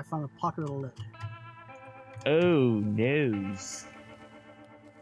found a pocket of lead. Oh, noes.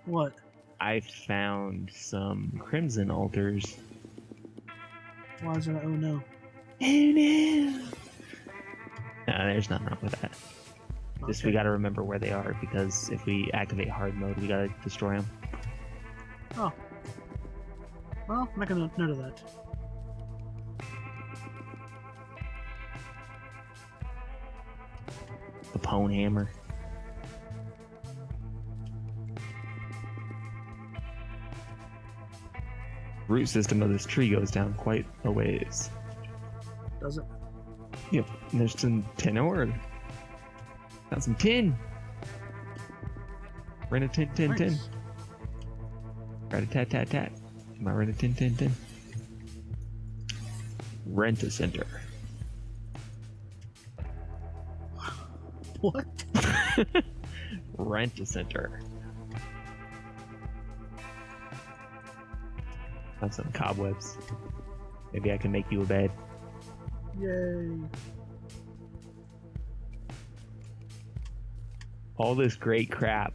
What? I found some crimson altars. Why is there an oh no? Oh no! No, there's nothing wrong with that. Just Okay. we gotta remember where they are, because if we activate hard mode, we gotta destroy them. Oh. Well, make a note of that. The pone hammer. Root system of this tree goes down quite a ways. Does it? Yep, and there's some tin ore. Got some tin. Rent a tin, tin, Nice. tin. Rat-a-tat-tat-tat. Am I rent a tin, tin, tin? Rent a center. What? Rent a center. Found some cobwebs. Maybe I can make you a bed. Yay. All this great crap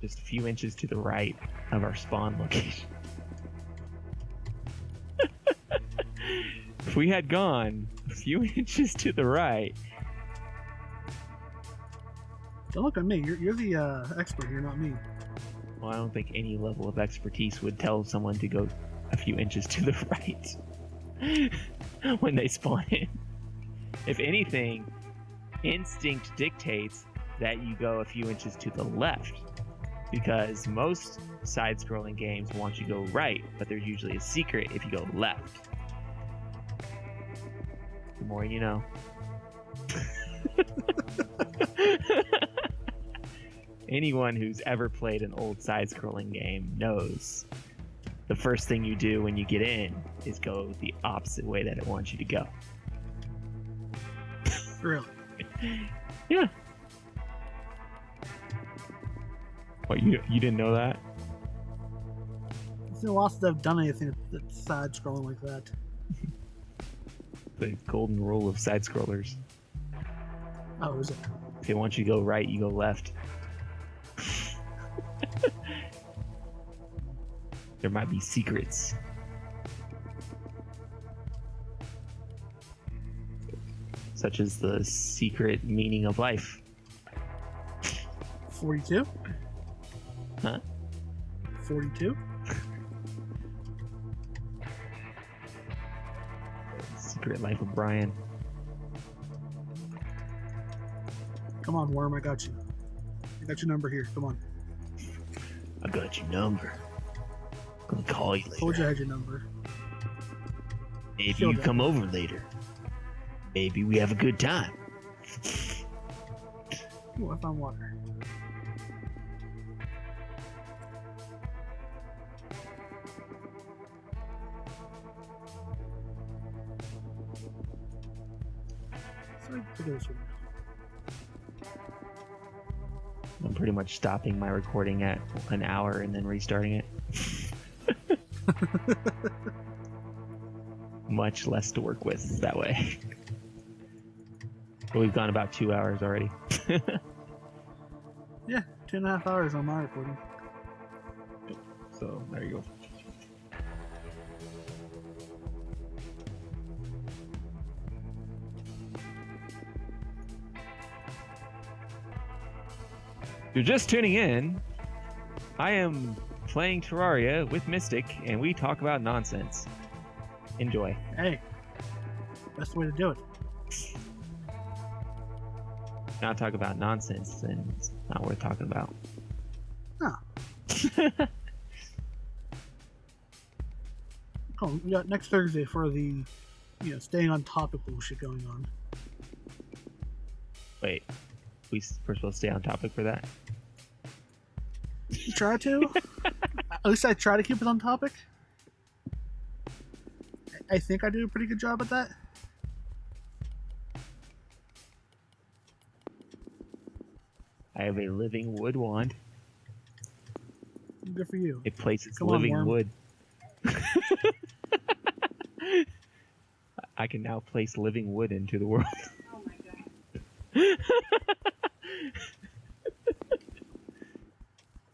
just a few inches to the right of our spawn location. If we had gone a few inches to the right... Don't look at me. You're the expert here, not me. Well, I don't think any level of expertise would tell someone to go a few inches to the right when they spawn in. If anything, instinct dictates that you go a few inches to the left, because most side-scrolling games want you to go right, but there's usually a secret if you go left. The more you know. Anyone who's ever played an old side-scrolling game knows the first thing you do when you get in is go the opposite way that it wants you to go. Really? Yeah. What, you didn't know that? It's been a while since I've done anything that's side-scrolling like that. The golden rule of side-scrollers. Oh, is it? If they want you to go right, you go left. There might be secrets. Such as the secret meaning of life. 42? Huh? 42? Secret life of Brian. Come on, Worm, I got you. I got your number here. Come on. I got your number. I'm gonna call you later. Told you I had your number. Maybe Show you that. come over later. Maybe we have a good time. Ooh, I found water. So I think it was I'm pretty much stopping my recording at an hour and then restarting it. Much less to work with that way. But we've gone about 2 hours already. yeah, 2.5 hours on my recording. So there you go. If you're just tuning in, I am playing Terraria with Mystic, and we talk about nonsense. Enjoy. Hey, best way to do it. Not talk about nonsense, then it's not worth talking about. Oh. Oh, we got next Thursday for the, staying on topic bullshit going on. Wait, we're supposed to stay on topic for that? Try to. At least I try to keep it on topic. I think I do a pretty good job at that. I have a living wood wand. Good for you. It places Come on, living worm. wood. I can now place living wood into the world. Oh my god.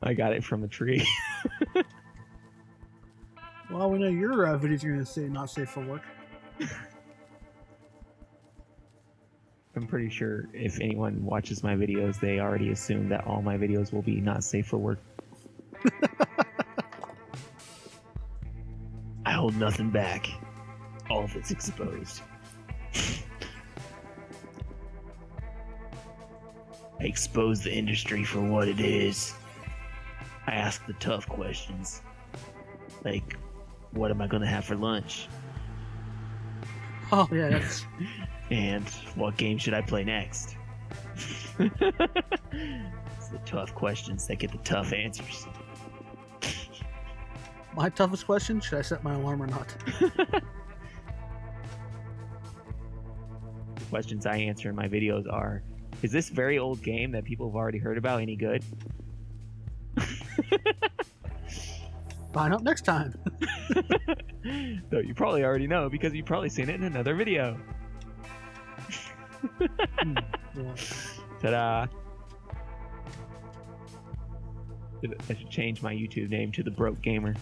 I got it from a tree. Well, we know your videos are going to say not safe for work. I'm pretty sure if anyone watches my videos, they already assume that all my videos will be not safe for work. I hold nothing back. All of it's exposed. I expose the industry for what it is. I ask the tough questions. Like, what am I gonna have for lunch? Oh, yeah, that's... And what game should I play next? It's the tough questions that get the tough answers. My toughest question, should I set my alarm or not? The questions I answer in my videos are, is this very old game that people have already heard about any good? Find out next time. Though you probably already know because you've probably seen it in another video. Yeah. Ta-da! I should change my YouTube name to The Broke Gamer.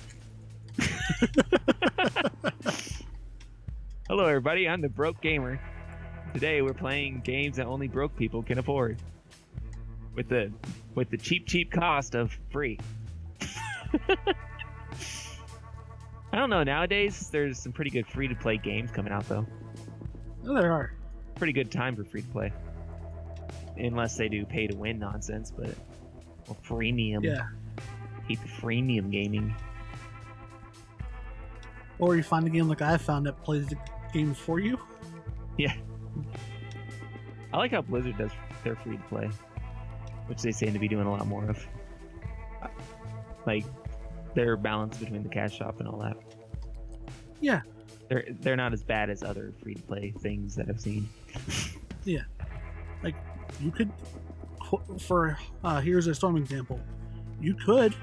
Hello everybody, I'm The Broke Gamer. Today we're playing games that only broke people can afford. With the cheap cost of free. I don't know, nowadays there's some pretty good free-to-play games coming out though. Oh, there are. Pretty good time for free-to-play. Unless they do pay-to-win nonsense, but... Well, freemium. Yeah. Hate the freemium gaming. Or you find a game like I found that plays the games for you. Yeah. I like how Blizzard does their free-to-play. Which they seem to be doing a lot more of. Like, their balance between the cash shop and all that. Yeah. They're not as bad as other free-to-play things that I've seen. Yeah. Like, you could... For Heroes of the Storm example, you could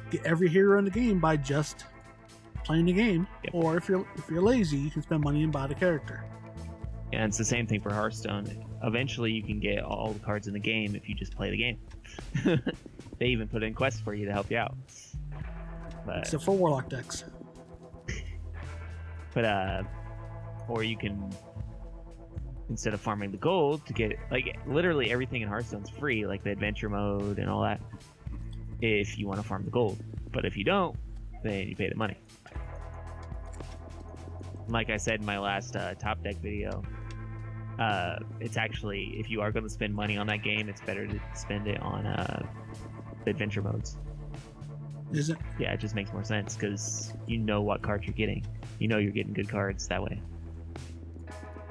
get every hero in the game by just playing the game. Yep. Or if you're lazy, you can spend money and buy the character. And it's the same thing for Hearthstone. Eventually you can get all the cards in the game if you just play the game. They even put in quests for you to help you out. But, Except for Warlock decks. or you can, instead of farming the gold to get, like, literally everything in Hearthstone's free, like the adventure mode and all that, if you want to farm the gold. But if you don't, then you pay the money. Like I said in my last top deck video, it's actually, if you are going to spend money on that game, it's better to spend it on the adventure modes. Is it? Yeah, it just makes more sense because you know what cards you're getting. You know you're getting good cards that way.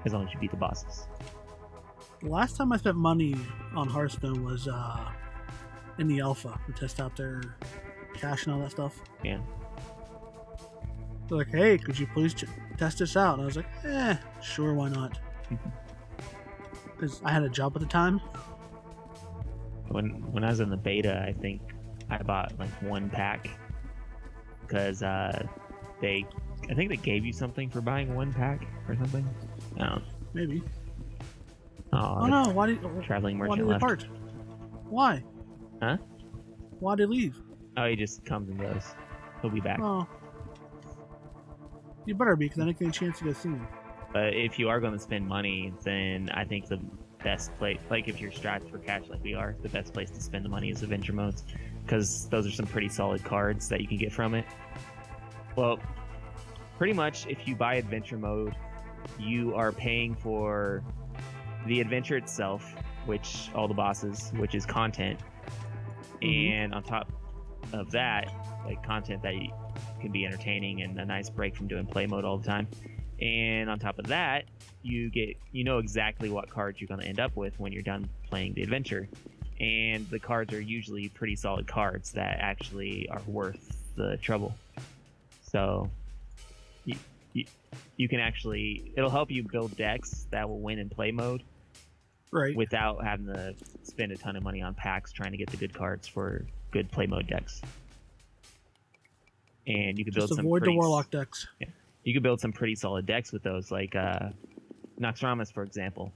As long as you beat the bosses. The last time I spent money on Hearthstone was in the alpha to test out their cache and all that stuff. Yeah. They're like, hey, could you please test this out? And I was like, sure, why not? Because I had a job at the time. When I was in the beta, I think I bought like one pack because I think they gave you something for buying one pack or something. I don't know. Maybe. Oh no! Why did traveling why merchant did they left? part? Why? Huh? Why did he leave? Oh, he just comes and goes. He'll be back. Oh, you better be, because I didn't get a chance to go see him. But if you are going to spend money, then I think the best place, like if you're strapped for cash like we are, the best place to spend the money is adventure modes, because those are some pretty solid cards that you can get from it. Well, pretty much if you buy adventure mode, you are paying for the adventure itself, which all the bosses, which is content, and on top of that, like content that can be entertaining and a nice break from doing play mode all the time. And on top of that, you know exactly what cards you're going to end up with when you're done playing the adventure. And the cards are usually pretty solid cards that actually are worth the trouble. So you can actually, it'll help you build decks that will win in play mode, Right. without having to spend a ton of money on packs trying to get the good cards for good play mode decks. And you can build Just some avoid the Warlock decks. Yeah, you could build some pretty solid decks with those, like Noxramas, for example.